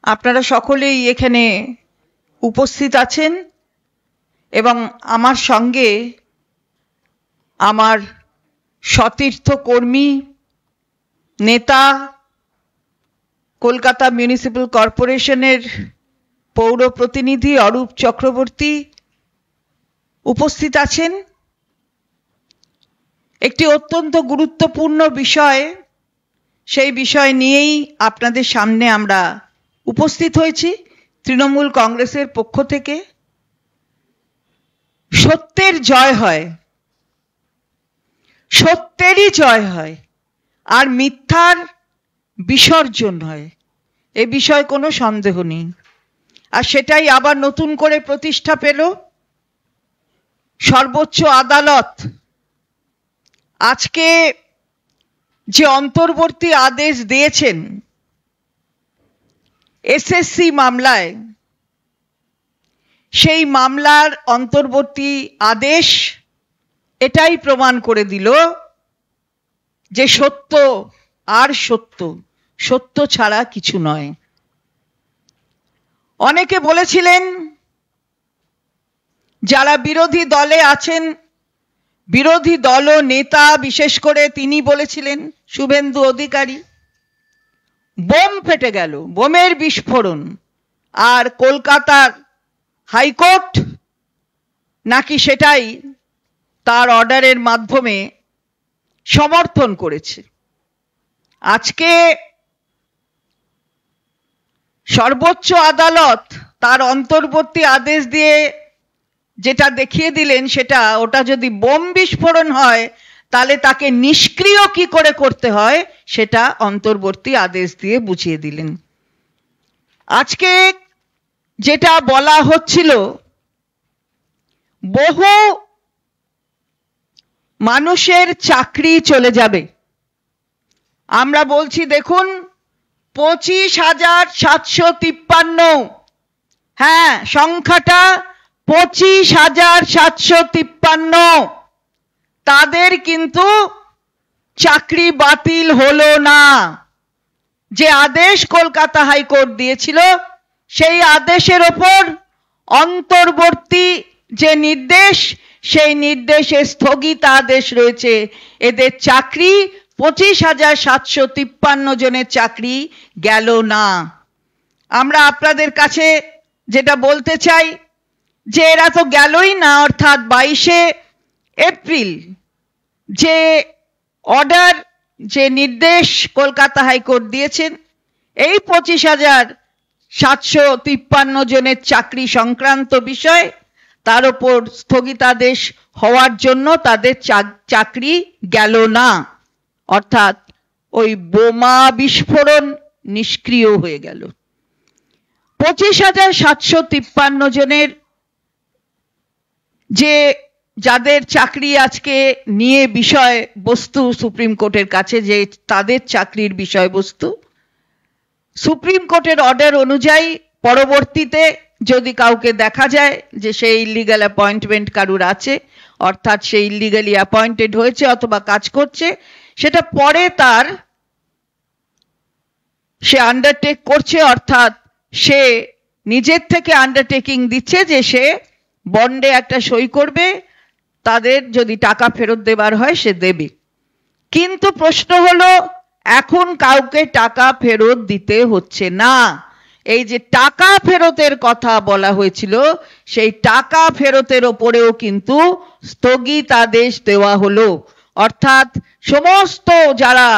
আপনারা সকলেই এখানে উপস্থিত আছেন এবং আমার সঙ্গে আমার সতীর্থ কর্মী নেতা কলকাতা মিউনিসিপ্যাল কর্পোরেশনের পৌর প্রতিনিধি অরূপ চক্রবর্তী উপস্থিত আছেন। একটি অত্যন্ত গুরুত্বপূর্ণ বিষয়, সেই বিষয় নিয়েই আপনাদের সামনে আমরা উপস্থিত হয়েছি তৃণমূল কংগ্রেসের পক্ষ থেকে। সত্যের জয় হয়, সত্যেরই জয় হয়, আর মিথ্যার বিসর্জন হয়, এ বিষয়ে কোনো সন্দেহ নেই। আর সেটাই আবার নতুন করে প্রতিষ্ঠা পেল। সর্বোচ্চ আদালত আজকে যে অন্তর্বর্তী আদেশ দিয়েছেন এসএসসি মামলায়, সেই মামলার অন্তর্বর্তী আদেশ এটাই প্রমাণ করে দিল যে সত্য আর সত্য, সত্য ছাড়া কিছু নয়। অনেকে বলেছিলেন, যারা বিরোধী দলে আছেন, বিরোধী দল নেতা বিশেষ করে তিনি বলেছিলেন, শুভেন্দু অধিকারী, বোম ফেটে গেল, বোমের বিস্ফোরণ, আর কলকাতার হাইকোর্ট নাকি সেটাই তার অর্ডারের মাধ্যমে সমর্থন করেছে। আজকে সর্বোচ্চ আদালত তার অন্তর্বর্তী আদেশ দিয়ে যেটা দেখিয়ে দিলেন, ওটা যদি বোম বিস্ফোরণ হয় তাহলে তাকে নিষ্ক্রিয় কি করে করতে হয় সেটা অন্তর্বর্তী আদেশ দিয়ে বুঝিয়ে দিলেন। আজকে যেটা বলা হচ্ছিল, বহু মানুষের চাকরি চলে যাবে। আমরা বলছি দেখুন, 25,753, হ্যাঁ সংখ্যাটা 25,753, তাদের কিন্তু চাকরি বাতিল হলো না। যে আদেশ কলকাতা হাইকোর্ট দিয়েছিল, সেই আদেশের ওপর অন্তর্বর্তী যে নির্দেশ, সেই নির্দেশে স্থগিতাদেশ রয়েছে। এদের চাকরি 25,753 জনের চাকরি গেল না। আমরা আপনাদের কাছে যেটা বলতে চাই যে এরা তো গেলই না, অর্থাৎ 22শে এপ্রিল যে অর্ডার, যে নির্দেশ কলকাতা হাইকোর্ট দিয়েছেন, এই 25,753 জনের চাকরি সংক্রান্ত বিষয়, তার উপর স্থগিতাদেশ হওয়ার জন্য তাদের চাকরি গেল না, অর্থাৎ ওই বোমা বিস্ফোরণ নিষ্ক্রিয় হয়ে গেল। 25,753 জনের যে যাদের চাকরি আজকে নিয়ে বিষয়বস্তু সুপ্রিম কোর্টের কাছে, যে তাদের চাকরির বিষয়বস্তু, সুপ্রিম কোর্টের অর্ডার অনুযায়ী পরবর্তীতে যদি কাউকে দেখা যায় যে সেই ইলিগাল অ্যাপয়েন্টমেন্ট কারুর আছে, অর্থাৎ সেই ইলিগালি অ্যাপয়েন্টেড হয়েছে অথবা কাজ করছে, সেটা পরে তার সে আন্ডারটেক করছে, অর্থাৎ সে নিজের থেকে আন্ডারটেকিং দিচ্ছে যে সে বন্ডে একটা সই করবে, তাদের যদি টাকা ফেরত দেবার হয় সে দেবে। কিন্তু প্রশ্ন হলো, এখন কাউকে টাকা ফেরত দিতে হচ্ছে না। এই যে টাকা ফেরতের কথা বলা হয়েছিল, সেই টাকা ফেরতের ওপরেও কিন্তু স্থগিতাদেশ দেওয়া হলো। অর্থাৎ সমস্ত যারা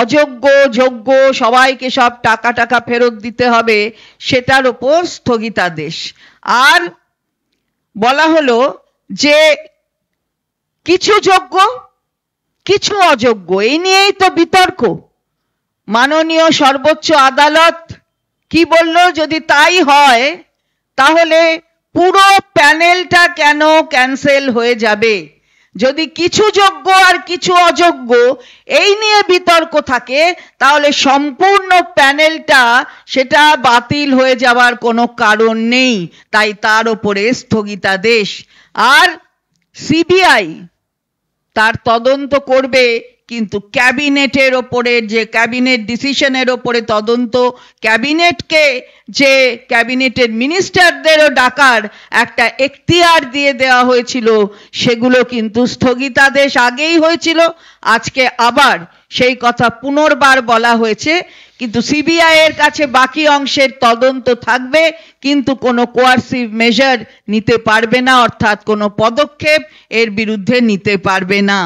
অযোগ্য যোগ্য সবাইকে সব টাকা ফেরত দিতে হবে, সেটার ওপর স্থগিতাদেশ। আর বলা হলো যে কিছু যোগ্য কিছু অযোগ্য, এই নিয়েই তো বিতর্ক। মাননীয় সর্বোচ্চ আদালত কি বলল, যদি তাই হয় তাহলে পুরো প্যানেলটা কেন ক্যান্সেল হয়ে যাবে? যদি কিছু যোগ্য আর কিছু অযোগ্য এই নিয়ে বিতর্ক থাকে, তাহলে সম্পূর্ণ প্যানেলটা সেটা বাতিল হয়ে যাওয়ার কোনো কারণ নেই। তাই তার উপরে স্থগিতাদেশ। আর সিবিআই তার তদন্ত করবে কিন্তু ক্যাবিনেটের ওপরে, যে ক্যাবিনেট ডিসিশনের ওপরে তদন্ত, ক্যাবিনেটকে যে ক্যাবিনেটের মিনিস্টারদেরও ডাকার একটা এখতিয়ার দিয়ে দেওয়া হয়েছিল, সেগুলো কিন্তু স্থগিতাদেশ আগেই হয়েছিল। আজকে আবার সেই কথা পুনর্বার বলা হয়েছে, কিন্তু সিবিআই এর কাছে বাকি অংশের তদন্ত থাকবে, কিন্তু কোনো কোয়ার্সিভ মেজার নিতে পারবে না, অর্থাৎ কোনো পদক্ষেপ এর বিরুদ্ধে নিতে পারবে না।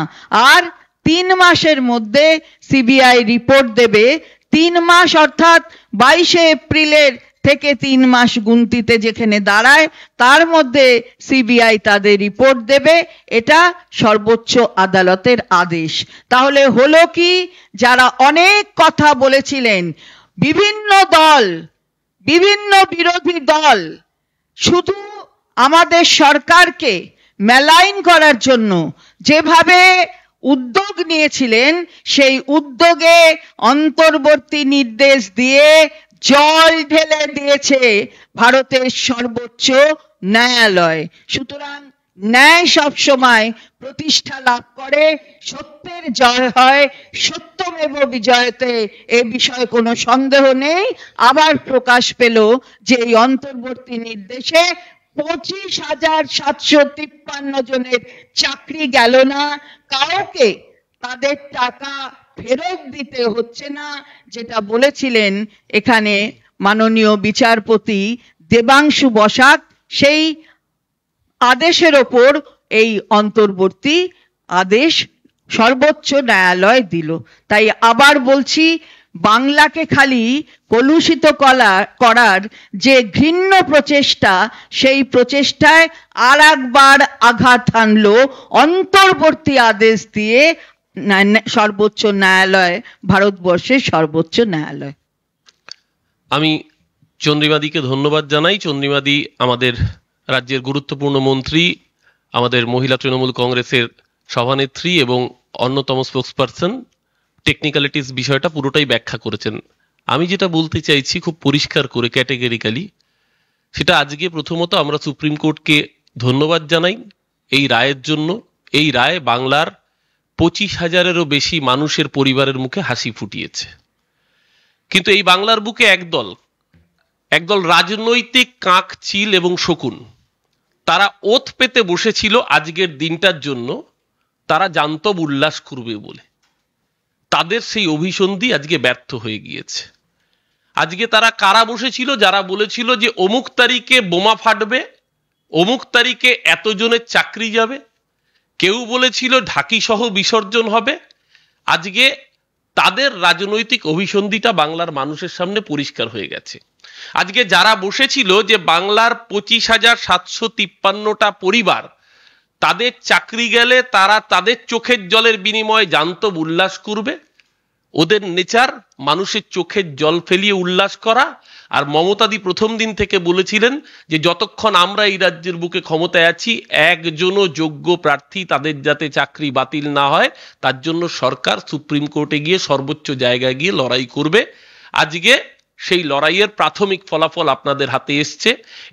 আর 3 মাসের মধ্যে সিবিআই রিপোর্ট দেবে। 3 মাস অর্থাৎ 22শে এপ্রিলের থেকে 3 মাস গুনতিতে যেখানে দাঁড়ায়, তার মধ্যে সিবিআই তাদের রিপোর্ট দেবে। এটা সর্বোচ্চ আদালতের আদেশ। তাহলে হলো কি, যারা অনেক কথা বলেছিলেন, বিভিন্ন দল, বিভিন্ন বিরোধী দল শুধু আমাদের সরকারকে মেলাইন করার জন্য যেভাবে উদ্যোগ নিয়েছিলেন, সেই উদ্যোগে অন্তর্বর্তী নির্দেশ দিয়ে জল ঢেলে দিয়েছে ভারতের সর্বোচ্চ ন্যায়ালয়। সুতরাং ন্যায় সবসময় প্রতিষ্ঠা লাভ করে, সত্যের জয় হয়, সত্যমেব বিজয়তে, এ বিষয়ে কোনো সন্দেহ নেই। আবার প্রকাশ পেল যে এই অন্তর্বর্তী নির্দেশে 25,753 জনের চাকরি গেল না, কাউকে তাদের টাকা ফেরত দিতে হচ্ছে না, যেটা বলেছিলেন এখানে মাননীয় বিচারপতি দেবাংশু বসাক। সেই আদেশের ওপর এই অন্তর্বর্তী আদেশ সর্বোচ্চ ন্যায়ালয় দিল। তাই আবার বলছি, বাংলাকে খালি কলুষিত করার যে ঘৃণ্য প্রচেষ্টা, সেই প্রচেষ্টায় আর একবার আঘাত হানলো অন্তর্বর্তী আদেশ দিয়ে সর্বোচ্চ ন্যায়ালয়, ভারতবর্ষের সর্বোচ্চ ন্যায়ালয়। আমি চন্দ্রিমাদিকে ধন্যবাদ জানাই। চন্দ্রিমাদি আমাদের রাজ্যের গুরুত্বপূর্ণ মন্ত্রী, আমাদের মহিলা তৃণমূল কংগ্রেসের সভানেত্রী এবং অন্যতম স্পোক্সপারসন। টেকনিক্যালিটিস বিষয়টা পুরোটাই ব্যাখ্যা করেছেন। আমি যেটা বলতে চাইছি খুব পরিষ্কার করে, ক্যাটেগরিক্যালি, সেটা আজকে প্রথমত আমরা সুপ্রিম কোর্টকে ধন্যবাদ জানাই এই রায়ের জন্য। এই রায় বাংলার 25,000-এরও বেশি মানুষের পরিবারের মুখে হাসি ফুটিয়েছে। কিন্তু এই বাংলার বুকে একদল রাজনৈতিক কাক, চিল এবং শকুন, তারা ওত পেতে বসেছিল আজকের দিনটার জন্য, তারা জান্তব উল্লাস করবে বলে। তাদের সেই অভিসন্ধি আজকে ব্যর্থ হয়ে গিয়েছে। আজকে তারা কারা বসেছিল? যারা বলেছিল যে অমুক তারিখে বোমা ফাটবে, অমুক তারিখে এতজনের চাকরি যাবে, কেউ বলেছিল ঢাকি সহ বিসর্জন হবে। আজকে তাদের রাজনৈতিক অভিসন্ধিটা বাংলার মানুষের সামনে পরিষ্কার হয়ে গেছে। আজকে যারা বসেছিল যে বাংলার 25,753টা পরিবার, তাদের চাকরি গেলে তারা তাদের চোখের জলের বিনিময়ে জান্তব উল্লাস করবে, ওদের নেচার মানুষের চোখের জল ফেলিয়ে উল্লাস করা। আর মমতাদি প্রথম দিন থেকে বলেছিলেন যে যতক্ষণ আমরা এই রাজ্যের বুকে ক্ষমতায় আছি, একজনও যোগ্য প্রার্থী তাদের যাতে চাকরি বাতিল না হয়, তার জন্য সরকার সুপ্রিম কোর্টে গিয়ে সর্বোচ্চ জায়গায় গিয়ে লড়াই করবে। আজকে সেই লড়াইয়ের প্রাথমিক ফলাফল আপনাদের হাতে এসছে।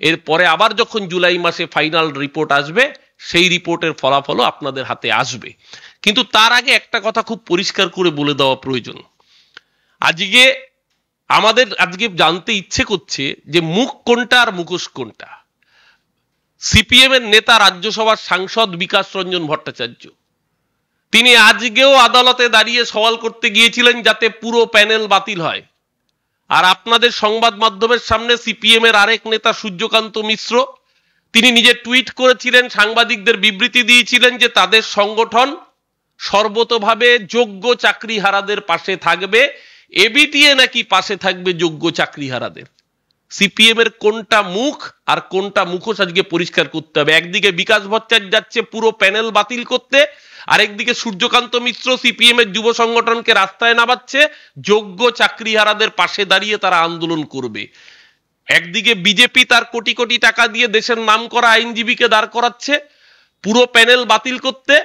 এরপরে আবার যখন জুলাই মাসে ফাইনাল রিপোর্ট আসবে, সেই রিপোর্টের ফলাফলও আপনাদের হাতে আসবে। কিন্তু তার আগে একটা কথা খুব পরিষ্কার করে বলে দেওয়া প্রয়োজন। আজকে জানতে ইচ্ছে করছে যে মুখ কোনটা আর মুখোশ কোনটা। সিপিএম এর নেতা, রাজ্যসভার সাংসদ বিকাশ রঞ্জন ভট্টাচার্য, তিনি আজকেও আদালতে দাঁড়িয়ে সওয়াল করতে গিয়েছিলেন যাতে পুরো প্যানেল বাতিল হয়। আর আপনাদের সংবাদ মাধ্যমের সামনে সিপিএম এর আরেক নেতা সূর্যকান্ত মিশ্র, তিনি নিজে টুইট করেছিলেন, সাংবাদিকদের বিবৃতি দিয়েছিলেন যে তাদের সংগঠন সর্বতোভাবে যোগ্য চাকরিহারাদের পাশে থাকবে। এবিটিএ নাকি পাশে থাকবে যোগ্য চাকরিহারাদের। সিপিএম এর কোনটা মুখ আর কোনটা মুখোশ আজকে পরিষ্কার করতে হবে। একদিকে বিকাশ ভট্টাচার্য যাচ্ছে পুরো প্যানেল বাতিল করতে, আরেকদিকে সূর্যকান্ত মিশ্র সিপিএম এর যুব সংগঠনকে রাস্তায় নামাচ্ছে যোগ্য চাকরিহারাদের পাশে দাঁড়িয়ে তারা আন্দোলন করবে। একদিকে বিজেপি তার কোটি কোটি টাকা দিয়ে দেশের নামকরা আইনজীবীকে দাঁড় করাচ্ছে পুরো প্যানেল বাতিল করতে,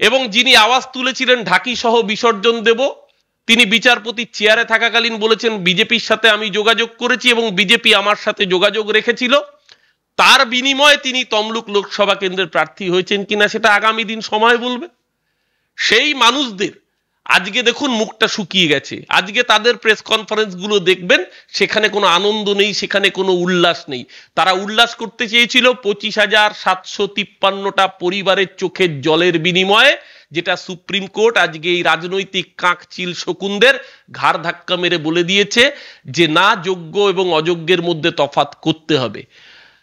এবং যিনি আওয়াজ তুলেছিলেন ঢাকি সহ বিসর্জন দেব, তিনি বিচারপতির চেয়ারে থাকাকালীন বলেছেন বিজেপির সাথে আমি যোগাযোগ করেছি এবং বিজেপি আমার সাথে যোগাযোগ রেখেছিল। তার বিনিময়ে তিনি তমলুক লোকসভা কেন্দ্রের প্রার্থী হয়েছেন কিনা সেটা আগামী দিন সময় বলবে। সেই মানুষদের আজকে দেখুন মুখটা শুকিয়ে গেছে। আজকে তাদের প্রেস কনফারেন্স গুলো দেখবেন, সেখানে কোনো আনন্দ নেই, সেখানে কোনো উল্লাস নেই। তারা উল্লাস করতে চেয়েছিল 25,753টা পরিবারের চোখের জলের বিনিময়ে, যেটা সুপ্রিম কোর্ট আজকে এই রাজনৈতিক কাকচিল শকুনদের ঘাড় ধাক্কা মেরে বলে দিয়েছে যে না, যোগ্য এবং অযোগ্যের মধ্যে তফাৎ করতে হবে।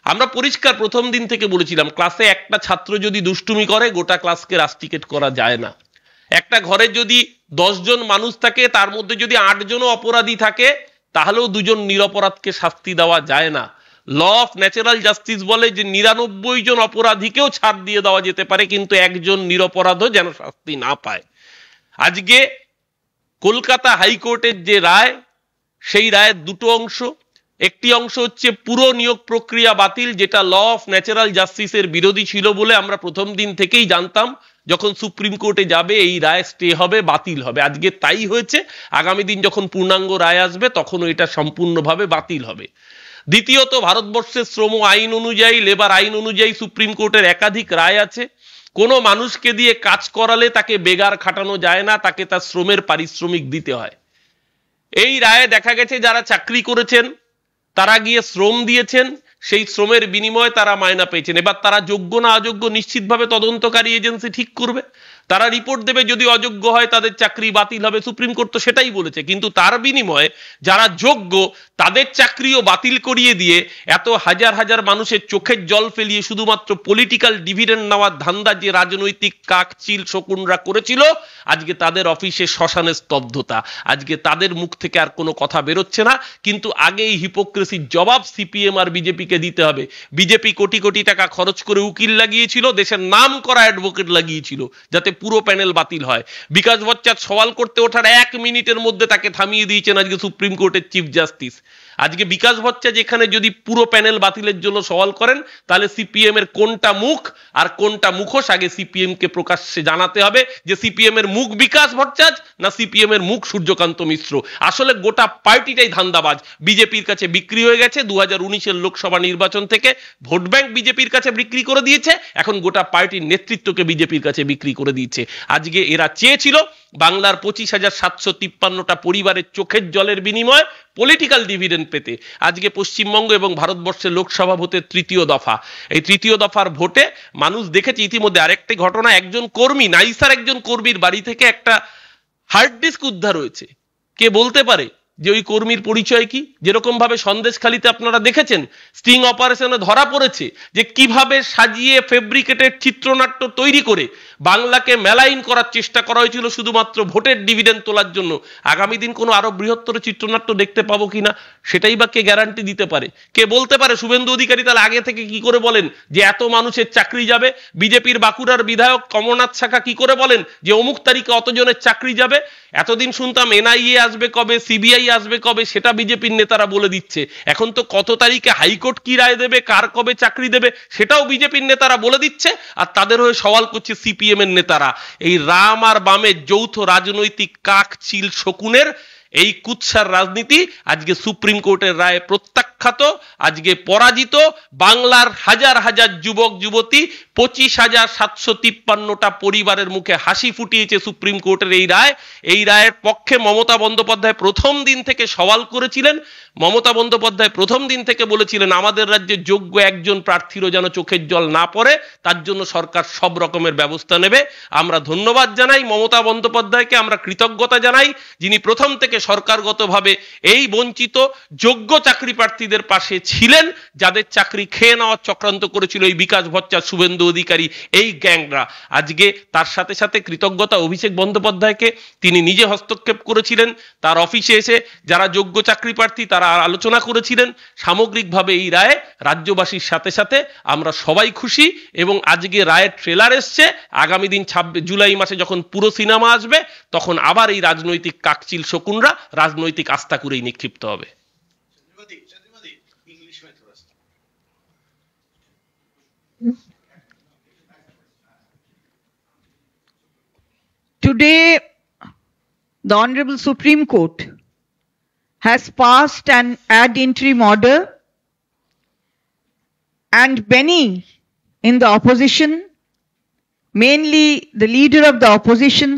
আমরা পরিষ্কার প্রথম দিন থেকে বলেছিলাম, ক্লাসে একটা ছাত্র যদি দুষ্টুমি করে গোটা ক্লাসকে রাস্টিকেট করা যায় না। একটা ঘরে যদি 10 জন মানুষ থাকে, তার মধ্যে যদি 8 জনও অপরাধী থাকে, তাহলেও 2 জন নিরপরাধকে শাস্তি দেওয়া যায় না। ল অফ ন্যাচারাল জাস্টিস বলে যে 99 জন অপরাধীকেও ছাড় দিয়ে দেওয়া যেতে পারে, কিন্তু একজন নিরপরাধও যেন শাস্তি না পায়। আজকে কলকাতা হাইকোর্টের যে রায়, সেই রায়ের দুটো অংশ। একটি অংশ হচ্ছে পুরো নিয়োগ প্রক্রিয়া বাতিল, যেটা ল অফ ন্যাচারাল জাস্টিসের বিরোধী ছিল বলে আমরা প্রথম দিন থেকেই জানতাম যখন সুপ্রিম কোর্টে যাবে এই রায় স্টে হবে, বাতিল হবে। আজকে তাই হয়েছে। আগামী দিন যখন পূর্ণাঙ্গ রায় আসবে তখনও এটা সম্পূর্ণভাবে বাতিল হবে। দ্বিতীয়ত, ভারতবর্ষের শ্রম আইন অনুযায়ী, লেবার আইন অনুযায়ী সুপ্রিম কোর্টের একাধিক রায় আছে। কোনো মানুষকে দিয়ে কাজ করালে তাকে বেগার খাটানো যায় না, তাকে তার শ্রমের পারিশ্রমিক দিতে হয়। এই রায়ে দেখা গেছে যারা চাকরি করেছেন, তারা গিয়ে শ্রম দিয়েছেন, সেই শ্রমের বিনিময়ে তারা মায়না পেয়েছেন। এবার তারা যোগ্য না অযোগ্য নিশ্চিতভাবে তদন্তকারী এজেন্সি ঠিক করবে। তারা রিপোর্ট দেবে, যদি অযোগ্য হয় তাদের চাকরি বাতিল হবে। সুপ্রিম কোর্ট তো সেটাই বলেছে। কিন্তু তার বিনিময়ে যারা যোগ্য তাদের চাকরিও বাতিল করিয়ে দিয়ে এত হাজার হাজার মানুষের চোখের জল ফেলিয়ে শুধুমাত্র পলিটিক্যাল ডিভিডেন্ড নেওয়ার ধান্দা যে রাজনৈতিক কাকচিল শকুনরা করেছিল, আজকে তাদের অফিসে শ্মশানে স্তব্ধতা। আজকে তাদের মুখ থেকে আর কোনো কথা বেরোচ্ছে না। কিন্তু আগে এই হিপোক্রেসির জবাব সিপিএম আর বিজেপিকে দিতে হবে। বিজেপি কোটি কোটি টাকা খরচ করে উকিল লাগিয়েছিল, দেশের নাম করা অ্যাডভোকেট লাগিয়েছিল, যাতে পুরো প্যানেল বাতিল হয়। বিকাশ ভট্টাচার্য সওয়াল করতে ওঠার 1 মিনিটের মধ্যে তাকে থামিয়ে দিয়েছেন আজকে সুপ্রিম কোর্টের চিফ জাস্টিস। আজকে বিকাশ ভট্টাচার্য যেখানে যদি পুরো প্যানেল বাতিলের জন্য সওয়াল করেন, তাহলে সিপিএম এর কোনটা মুখ আর কোনটা মুখোশ আগে সিপিএম কে প্রকাশ্যে জানাতে হবে যে সিপিএম এর মুখ বিকাশ ভট্টাচার্য না সিপিএম এর মুখ সূর্যকান্ত মিশ্র। আসলে গোটা পার্টিটাই ধান্দাবাজ, বিজেপির কাছে বিক্রি হয়ে গেছে। 2019-এর লোকসভা নির্বাচন থেকে ভোট ব্যাংক বিজেপির কাছে বিক্রি করে দিয়েছে, এখন গোটা পার্টির নেতৃত্বকে বিজেপির কাছে বিক্রি করে দিয়েছে। আজকে এরা চেয়েছিল বাংলার 25,753টা পরিবারের চোখের জলের বিনিময়ে পলিটিক্যাল ডিভিডেন্ড পেতে। আজকে পশ্চিমবঙ্গ এবং ভারতবর্ষের লোকসভা ভোটের 3য় দফা, এই 3য় দফার ভোটে মানুষ দেখেছে ইতিমধ্যে আরেকটি ঘটনা। একজন কর্মী, নাইসার একজন কর্মীর বাড়ি থেকে একটা হার্ড ডিস্ক উদ্ধার হয়েছে। কে বলতে পারে যে ওই কর্মীর পরিচয় কি? যেরকম ভাবে সন্দেশখালিতে আপনারা দেখেছেন স্টিং অপারেশনে ধরা পড়েছে যে কিভাবে সাজিয়ে ফেব্রিকেটেড চিত্রনাট্য তৈরি করে বাংলাকে মেলাইন করার চেষ্টা করা হয়েছিল শুধুমাত্র ভোটের ডিভিডেন্ড তোলার জন্য। আগামী দিন কোনো আরো বৃহত্তর চিত্রনাট্য দেখতে পাবো কিনা সেটাই বা কে গ্যারান্টি দিতে পারে? কে বলতে পারে? শুভেন্দু অধিকারী তাহলে আগে থেকে কি করে বলেন যে এত মানুষের চাকরি যাবে? বিজেপির বাঁকুড়ার বিধায়ক কমলনাথ শাখা কি করে বলেন যে অমুক তারিখে অতজনের চাকরি যাবে? এতদিন শুনতাম এনআইএ আসবে কবে, সিবিআই আসবে কবে, সেটা বিজেপির নেতারা বলে দিচ্ছে। এখন তো কত তারিখে হাইকোর্ট কি রায় দেবে, কার কবে চাকরি দেবে, সেটাও বিজেপির নেতারা বলে দিচ্ছে। আর তাদের হয়ে সওয়াল করছে সিপিএম এর নেতারা। এই রাম আর বামের যৌথ রাজনৈতিক কাকচিল শকুনের এই কুৎসার রাজনীতি আজকে সুপ্রিম কোর্টের রায়ে প্রত্যাখ্যাত, আজকে পরাজিত। বাংলার হাজার হাজার যুবক যুবতী 25,753টা পরিবারের মুখে হাসি ফুটিয়েছে সুপ্রিম কোর্টের এই রায়। এই রায়ের পক্ষে মমতা বন্দ্যোপাধ্যায় প্রথম দিন থেকে সওয়াল করেছিলেন। মমতা বন্দ্যোপাধ্যায় প্রথম দিন থেকে বলেছিলেন আমাদের রাজ্যে যোগ্য একজন প্রার্থীরও যেন চোখের জল না পড়ে, তার জন্য সরকার সব রকমের ব্যবস্থা নেবে। আমরা ধন্যবাদ জানাই মমতা বন্দ্যোপাধ্যায়কে, আমরা কৃতজ্ঞতা জানাই যিনি প্রথম থেকে সরকারগতভাবে এই বঞ্চিত যোগ্য চাকরি প্রার্থীদের পাশে ছিলেন, যাদের চাকরি খেয়ে নেওয়ার চক্রান্ত করেছিল এই বিকাশ ভট্টাচার্য, শুভেন্দু অধিকারী, এই গ্যাংরা। আজকে তার সাথে সাথে কৃতজ্ঞতা অভিষেক বন্দ্যোপাধ্যায়কে, তিনি নিজে হস্তক্ষেপ করেছিলেন, তার অফিসে এসে যারা যোগ্য চাকরি প্রার্থী তারা আলোচনা করেছিলেন। সামগ্রিকভাবে এই রায়ে রাজ্যবাসীর সাথে সাথে আমরা সবাই খুশি। এবং আজকে রায়ের ট্রেলার এসছে, আগামী দিন 26 জুলাই মাসে যখন পুরো সিনেমা আসবে তখন আবার এই রাজনৈতিক কাকচিল শকুনরা রাজনৈতিক আস্থা করেই নিক্ষিপ্ত হবে। Today, the Honorable Supreme Court has passed an ad interim order, and many in the opposition, mainly the leader of the opposition,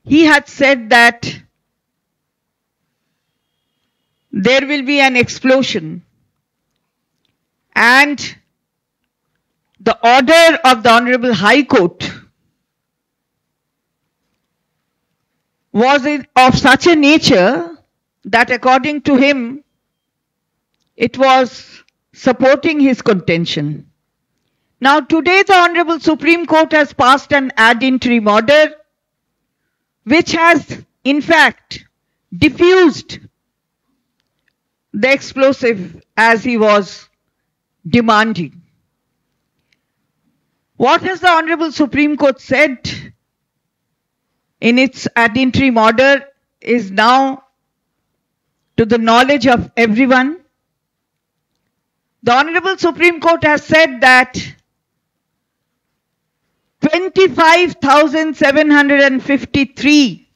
he had said that there will be an explosion, and the order of the Honorable High Court was of such a nature that according to him, it was supporting his contention. Now today the Honorable Supreme Court has passed an ad interim order which has in fact diffused the explosive as he was demanding. What has the Honorable Supreme Court said in its ad interim order is now to the knowledge of everyone. The Honorable Supreme Court has said that 25,753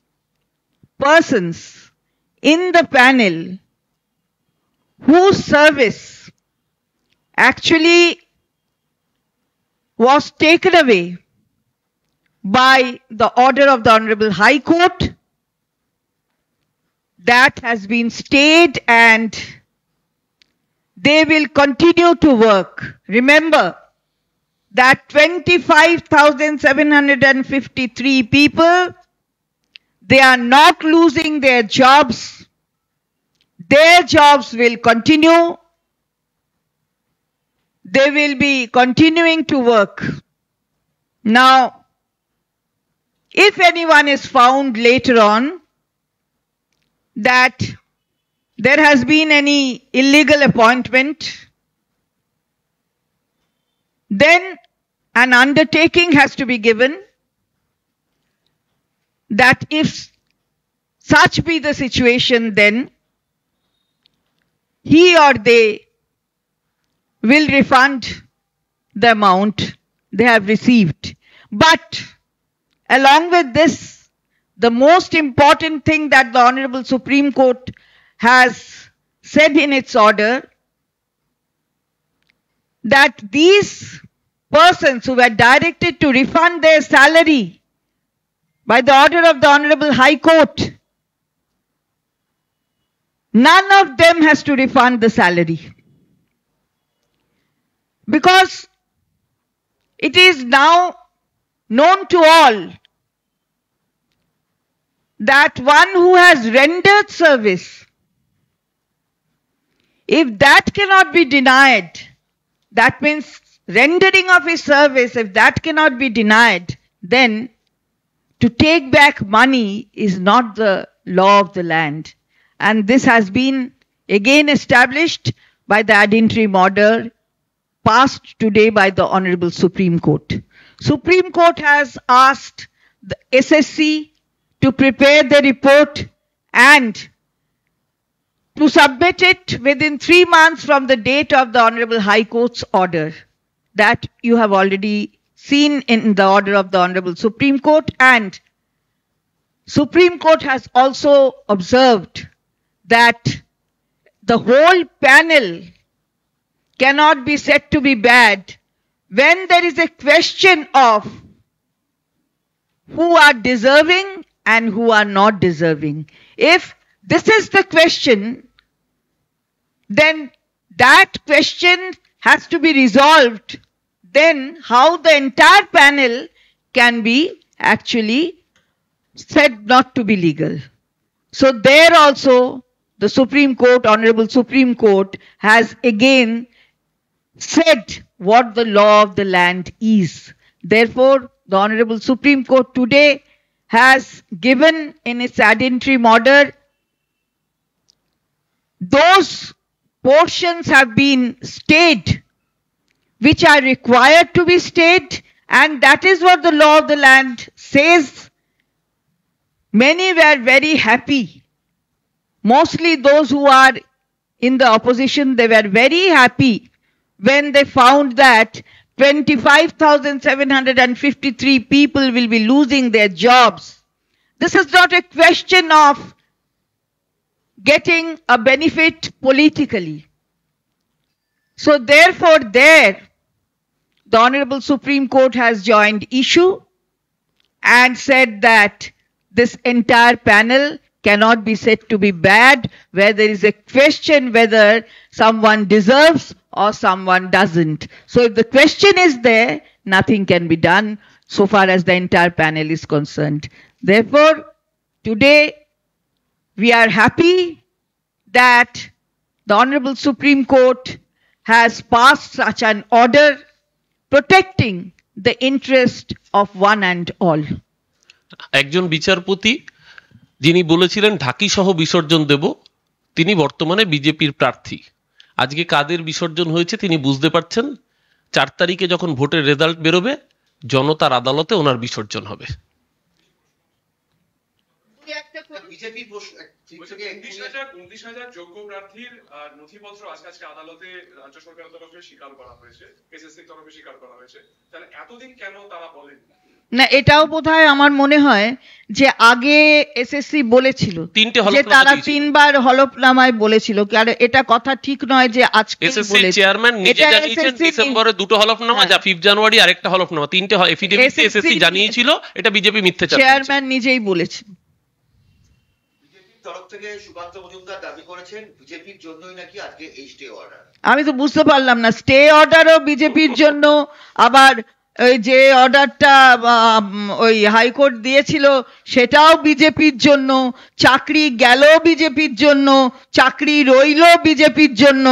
persons in the panel whose service actually was taken away by the order of the Honorable High Court, that has been stayed and they will continue to work. Remember that 25,753 people, they are not losing their jobs. Their jobs will continue. They will be continuing to work. Now, if anyone is found later on that there has been any illegal appointment, then an undertaking has to be given that if such be the situation, then he or they will refund the amount they have received. But along with this, the most important thing that the Honorable Supreme Court has said in its order, that these persons who were directed to refund their salary by the order of the Honorable High Court, none of them has to refund the salary. Because it is now known to all that one who has rendered service, if that cannot be denied, that means rendering of his service, if that cannot be denied, then to take back money is not the law of the land. And this has been again established by the ad interim order passed today by the Honorable Supreme Court. Supreme Court has asked the SSC to prepare the report and to submit it within 3 months from the date of the Honorable High Court's order. That you have already seen in the order of the Honorable Supreme Court, and Supreme Court has also observed that the whole panel cannot be said to be bad when there is a question of who are deserving and who are not deserving. If this is the question, then that question has to be resolved. Then how the entire panel can be actually said not to be legal. So there also the Supreme Court, Honorable Supreme Court, has again said what the law of the land is. Therefore, the Honorable Supreme Court today has given in its ad interim order, those portions have been stayed which are required to be stayed, and that is what the law of the land says. Many were very happy. Mostly those who are in the opposition, they were very happy when they found that 25,753 people will be losing their jobs. This is not a question of getting a benefit politically. So therefore there, the Honorable Supreme Court has joined issue and said that this entire panel cannot be said to be bad, where there is a question whether someone deserves or someone doesn't. So if the question is there, nothing can be done so far as the entire panel is concerned. Therefore, today we are happy that the Honorable Supreme Court has passed such an order protecting the interest of one and all. একজন বিচারপতি যিনি বলেছিলেন ঢাকি সহ বিসর্জন দেব, তিনি বর্তমানে বিজেপির প্রার্থী। আজকে কাদের বিসর্জন হয়েছে তিনি বুঝতে পারছেন। 4 তারিখে যখন ভোটের রেজাল্ট বেরোবে, জনতার আদালতে ওনার বিসর্জন হবে। বিজেপি 19,000 যোগ্য প্রার্থীর নথিপত্র আজকে আদালতে রাজ্য সরকারের তরফে স্বীকার করা হয়েছে, এসএসসির তরফে স্বীকার করা হয়েছে। তাহলে এতদিন কেন তারা বলেন না? এটাও বোধহয় আমার মনে হয় যে আগে এসএসসি বলেছিল যে তারা 3 বার হলফনামায় বলেছিল, কারণ এটা কথা ঠিক নয় যে আজকে এসএসসি চেয়ারম্যান নিজে জানিয়েছেন ডিসেম্বরে 2টো হলফনামা, যা 5 জানুয়ারি আরেকটা হলফনামা, 3টে এফিডেভিট এসএসসি জানিয়েছিল। এটা বিজেপি মিথ্যে চালাচ্ছে, চেয়ারম্যান নিজেই বলেছেন। বিজেপির তরফ থেকে সুকান্ত মজুমদার দাবি করেছেন বিজেপির জন্যই নাকি আজকে এই স্টে অর্ডার। আমি তো বুঝতে পারলাম না, স্টে অর্ডারও বিজেপির জন্য, আবার ওই যে অর্ডারটা ওই হাইকোর্ট দিয়েছিল সেটাও বিজেপির জন্য, চাকরি গেল বিজেপির জন্য, চাকরি রইল বিজেপির জন্য।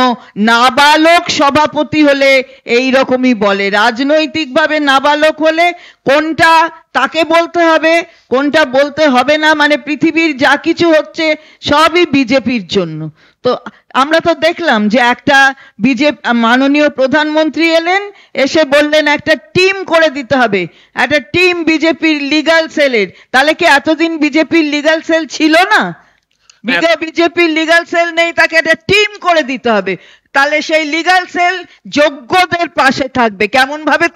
নাবালক সভাপতি হলে এই রকমই বলে, রাজনৈতিকভাবে নাবালক হলে কোনটা তাকে বলতে হবে কোনটা বলতে হবে না, মানে পৃথিবীর যা কিছু হচ্ছে সবই বিজেপির জন্য। তো আমরা তো দেখলাম যে একটা মাননীয় প্রধানমন্ত্রী এলেন, এসে বললেন একটা টিম করে দিতে হবে, একটা টিম বিজেপির লিগ্যাল সেলের। তাহলে কি এতদিন বিজেপির লিগ্যাল সেল ছিল না? বিজেপির লিগ্যাল সেল নেই, তাকে একটা টিম করে দিতে হবে। তাহলে সেই লিগ্যাল সেল যোগ্যদের পাশে থাকবে। কেমন ভাবে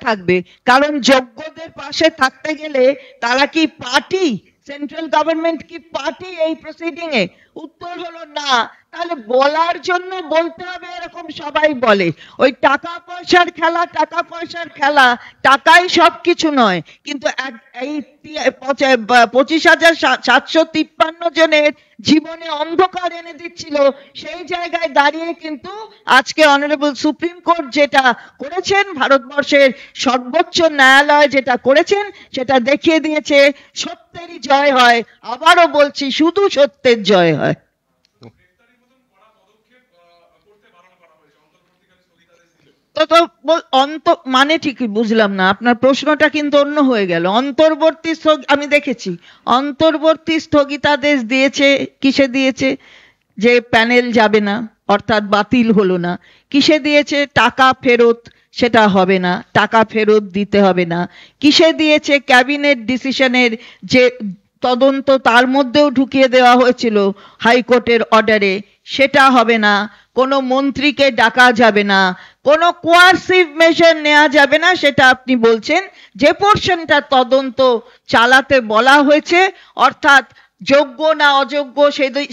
থাকবে? কারণ যোগ্যদের পাশে থাকতে গেলে তারা কি পার্টি? সেন্ট্রাল গভর্নমেন্ট কি পার্টি এই প্রসিডিং এ? উত্তর হলো না। তাহলে বলার জন্য বলতে হবে এরকম সবাই বলে। ওই টাকা পয়সার খেলা, টাকাই সবকিছু নয়। কিন্তু এই 25,753 জনের জীবনে অন্ধকার এনে দিচ্ছিল, সেই জায়গায় দাঁড়িয়ে কিন্তু আজকে অনারেবল সুপ্রিম কোর্ট যেটা করেছেন, ভারতবর্ষের সর্বোচ্চ ন্যায়ালয় যেটা করেছেন, সেটা দেখিয়ে দিয়েছে সত্যেরই জয় হয়। আবারও বলছি, শুধু সত্যের জয় হয়। মানে ঠিকই বুঝলাম না, আপনার প্রশ্নটা কিন্তু অন্য হয়ে গেল। অন্তর্বর্তী আমি দেখেছি অন্তর্বর্তী স্থগিতাদেশ দিয়েছে। কিসে দিয়েছে? যে প্যানেল যাবে না, অর্থাৎ বাতিল হলো না। কিসে দিয়েছে? টাকা ফেরত, সেটা হবে না, টাকা ফেরত দিতে হবে না। কিসে দিয়েছে? ক্যাবিনেট ডিসিশনের যে তদন্ত, তার মধ্যেও ঢুকিয়ে দেওয়া হয়েছিল হাইকোর্টের অর্ডারে, সেটা হবে না। কোনো মন্ত্রীকে ডাকা যাবে না, কোনো কোয়ার্সিভ মেজার নেওয়া যাবে না। সেটা আপনি বলছেন যে পোর্শনটা তদন্ত চালাতে বলা হয়েছে, অর্থাৎ যোগ্য না অযোগ্য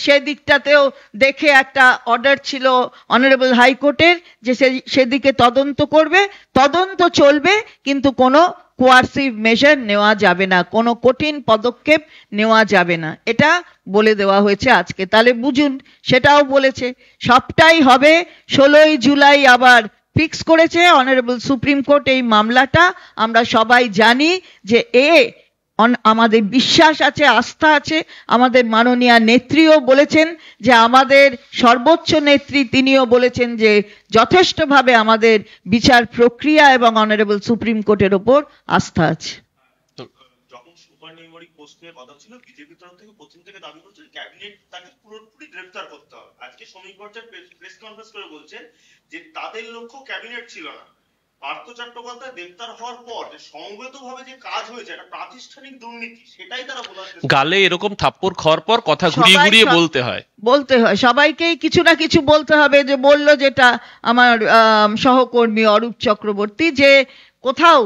সেদিকটাতেও দেখে একটা অর্ডার ছিল অনারেবল হাইকোর্টের যে সেদিকে তদন্ত করবে, তদন্ত চলবে, কিন্তু কোনো কোয়ার্সিভ মেজার নেওয়া যাবে না, কোনো কঠিন পদক্ষেপ নেওয়া যাবে না, এটা বলে দেওয়া হয়েছে আজকে। তাহলে বুঝুন, সেটাও বলেছে সবটাই হবে। 16ই জুলাই আবার ফিক্স করেছে অনারেবল সুপ্রিম কোর্ট এই মামলাটা। আমরা সবাই জানি যে আমাদের বিশ্বাস আছে, আস্থা আছে। আমাদের মাননীয় নেত্রীও বলেছেন যে, আমাদের সর্বোচ্চ নেত্রী তিনিও বলেছেন যে যথেষ্টভাবে আমাদের বিচার প্রক্রিয়া এবং অনারেবল সুপ্রিম কোর্টের ওপর আস্থা আছে। যখন সুপার নিউমেরিক পোস্ট নিয়ে কথা ছিল, বিজেপি তরফ থেকে প্রথম থেকে দাবি করছে ক্যাবিনেট তাকে পুরোপুরি গ্রেফতার করতে হবে। আজকে শ্রমিক ভট্টাচার্য প্রেস কনফারেন্স করে বলছেন যে তাদের লক্ষ্য ক্যাবিনেট ছিল না। পার্থ চট্টোপাধ্যায় গ্রেফতার হওয়ার পর যে সংগতভাবে যে কাজ হয়েছে, একটা প্রাতিষ্ঠানিক দুর্নীতি, সেটাই তারা বলার গালে এরকম থাপ্পড় খাওয়ার পর কথা ঘুরিয়ে ঘুরিয়ে বলতে হয়। সবাইকেই কিছু না কিছু বলতে হবে। যে বললো যেটা আমার সহকর্মী অরূপ চক্রবর্তী, যে কোথাও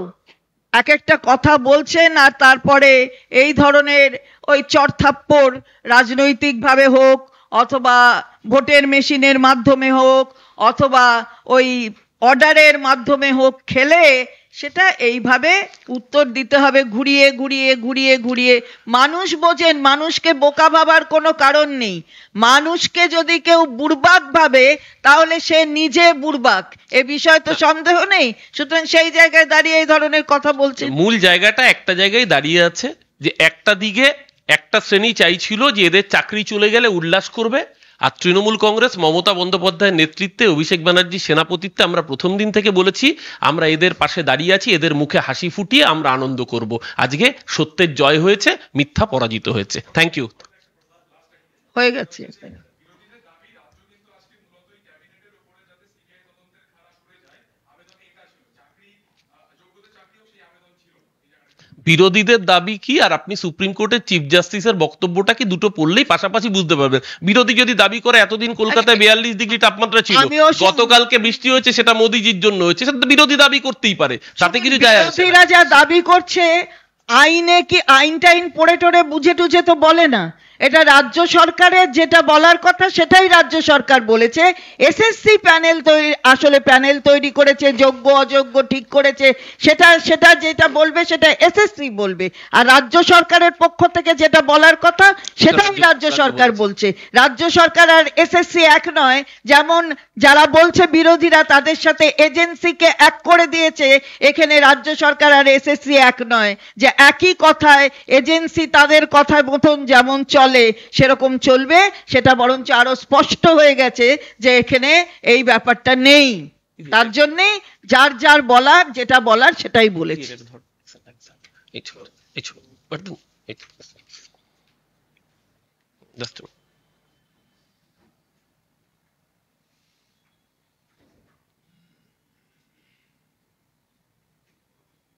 এক একটা কথা বলছেন আর তারপরে এই ধরনের ওই চড়থাপ্পড় রাজনৈতিকভাবে হোক, অথবা ভোটের মেশিনের মাধ্যমে হোক, অথবা ওই অর্ডারের মাধ্যমে হোক খেলে সেটা এইভাবে উত্তর দিতে হবে ঘুরিয়ে ঘুরিয়ে ঘুরিয়ে ঘুরিয়ে। মানুষ বোঝেন, মানুষকে বোকা ভাবার কোনো কারণ নেই। মানুষকে যদি কেউ বুড়বাক ভাবে তাহলে সে নিজে বুড়বাক, এ বিষয়ে তো সন্দেহ নেই। সুতরাং সেই জায়গায় দাঁড়িয়ে এই ধরনের কথা বলছে। মূল জায়গাটা একটা জায়গায় দাঁড়িয়ে আছে যে একটা দিকে একটা শ্রেণী চাইছিল যে এদের চাকরি চলে গেলে উল্লাস করবে, আর তৃণমূল কংগ্রেস মমতা বন্দ্যোপাধ্যায়ের নেতৃত্বে অভিষেক ব্যানার্জির সেনাপতিত্বে আমরা প্রথম দিন থেকে বলেছি আমরা এদের পাশে দাঁড়িয়ে আছি, এদের মুখে হাসি ফুটিয়ে আমরা আনন্দ করব। আজকে সত্যের জয় হয়েছে, মিথ্যা পরাজিত হয়েছে। Thank you. হয়ে গেছে। বিরোধীদের দাবি কি আর আপনি সুপ্রিম কোর্টের চিফ জাস্টিসের বক্তব্যটা কি দুটো পড়লেই পাশাপাশি বুঝতে পারবেন। বিরোধী যদি দাবি করে এতদিন কলকাতায় 42 ডিগ্রি তাপমাত্রা ছিল, গতকালকে বৃষ্টি হয়েছে সেটা মোদিজির জন্য হয়েছে, সেটা বিরোধী দাবি করতেই পারে, তাতে কিছু যায় আসে না। বিরোধীরা যা দাবি করছে আইনে কি আইন টাইন পড়ে টড়ে বুঝে টুঝে তো বলে না। এটা রাজ্য সরকারের যেটা বলার কথা সেটাই রাজ্য সরকার বলেছে। এসএসসি প্যানেল তৈরি, আসলে প্যানেল তৈরি করেছে, যোগ্য অযোগ্য ঠিক করেছে, সেটা যেটা বলবে সেটা এসএসসি বলবে। আর রাজ্য সরকারের পক্ষ থেকে যেটা বলার কথা সেটাই রাজ্য সরকার বলছে। রাজ্য সরকার আর এসএসসি এক নয়। যেমন যারা বলছে বিরোধীরা তাদের সাথে এজেন্সিকে এক করে দিয়েছে, এখানে রাজ্য সরকার আর এসএসসি এক নয়, যে একই কথায় এজেন্সি তাদের কথার মতন যেমন চলে সেরকম চলবে। সেটা বরঞ্চ আরো স্পষ্ট হয়ে গেছে যে এখানে এই ব্যাপারটা নেই। তার জন্যে যার যার বলার যেটা বলার সেটাই বলেছে। Just